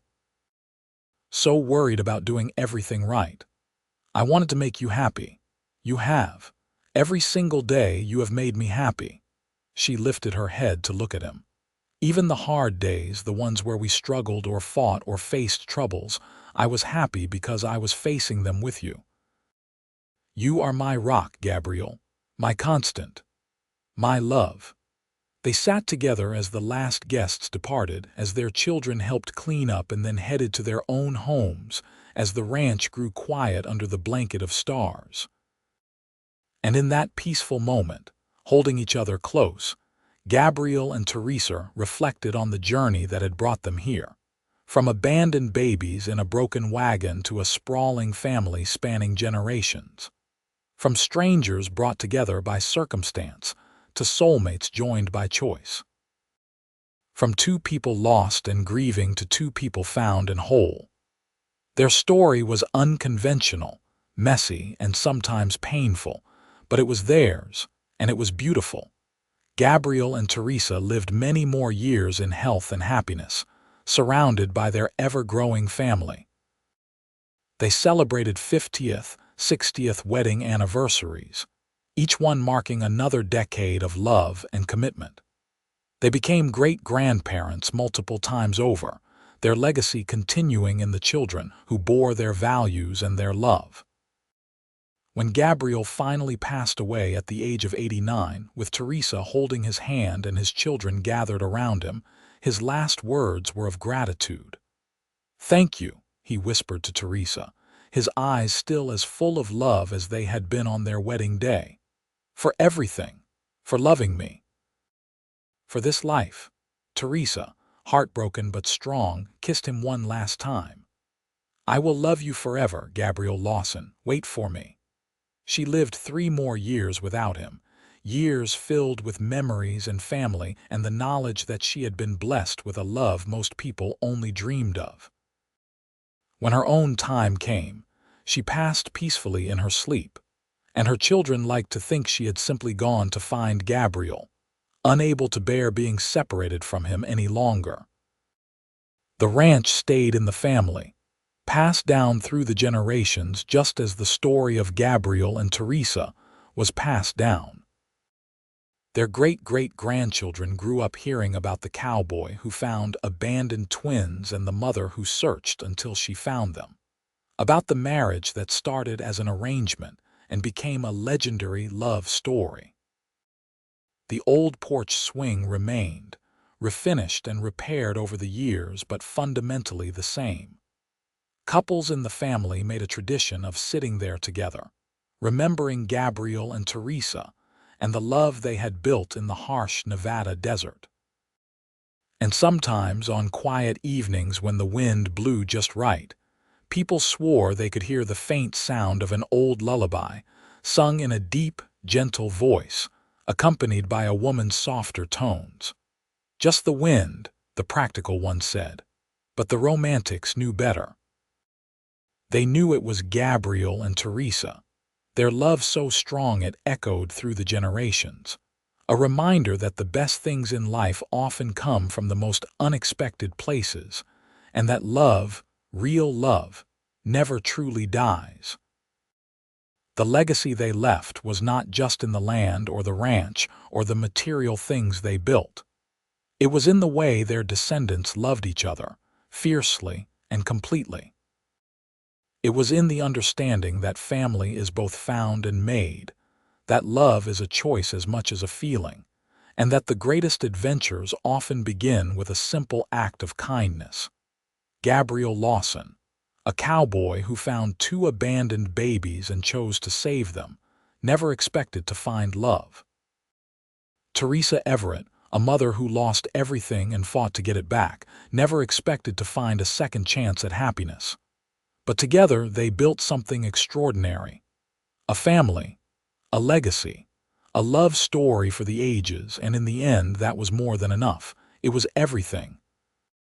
So worried about doing everything right. I wanted to make you happy. You have. Every single day you have made me happy. She lifted her head to look at him. Even the hard days, the ones where we struggled or fought or faced troubles, I was happy because I was facing them with you. You are my rock, Gabriel, my constant, my love. They sat together as the last guests departed, as their children helped clean up and then headed to their own homes, as the ranch grew quiet under the blanket of stars. And in that peaceful moment, holding each other close, Gabriel and Teresa reflected on the journey that had brought them here. From abandoned babies in a broken wagon to a sprawling family spanning generations. From strangers brought together by circumstance to soulmates joined by choice. From two people lost and grieving to two people found and whole. Their story was unconventional, messy, and sometimes painful, but it was theirs, and it was beautiful. Gabriel and Teresa lived many more years in health and happiness, surrounded by their ever-growing family. They celebrated 50th, 60th wedding anniversaries, each one marking another decade of love and commitment. They became great-grandparents multiple times over, their legacy continuing in the children who bore their values and their love. When Gabriel finally passed away at the age of 89, with Teresa holding his hand and his children gathered around him, his last words were of gratitude. "Thank you," he whispered to Teresa, his eyes still as full of love as they had been on their wedding day. "For everything, for loving me, for this life." Teresa, heartbroken but strong, kissed him one last time. "I will love you forever, Gabriel Lawson. Wait for me." She lived 3 more years without him, years filled with memories and family and the knowledge that she had been blessed with a love most people only dreamed of. When her own time came, she passed peacefully in her sleep, and her children liked to think she had simply gone to find Gabriel, unable to bear being separated from him any longer. The ranch stayed in the family, passed down through the generations just as the story of Gabriel and Teresa was passed down. Their great-great-grandchildren grew up hearing about the cowboy who found abandoned twins and the mother who searched until she found them. About the marriage that started as an arrangement and became a legendary love story. The old porch swing remained, refinished and repaired over the years, but fundamentally the same. Couples in the family made a tradition of sitting there together, remembering Gabriel and Teresa and the love they had built in the harsh Nevada desert. And sometimes, on quiet evenings when the wind blew just right, people swore they could hear the faint sound of an old lullaby, sung in a deep, gentle voice, accompanied by a woman's softer tones. Just the wind, the practical one said. But the romantics knew better. They knew it was Gabriel and Teresa, their love so strong it echoed through the generations, a reminder that the best things in life often come from the most unexpected places, and that love, real love, never truly dies. The legacy they left was not just in the land or the ranch or the material things they built. It was in the way their descendants loved each other, fiercely and completely. It was in the understanding that family is both found and made, that love is a choice as much as a feeling, and that the greatest adventures often begin with a simple act of kindness. Gabriel Lawson, a cowboy who found 2 abandoned babies and chose to save them, never expected to find love. Teresa Everett, a mother who lost everything and fought to get it back, never expected to find a second chance at happiness. But together they built something extraordinary. A family, a legacy, a love story for the ages, and in the end that was more than enough. It was everything.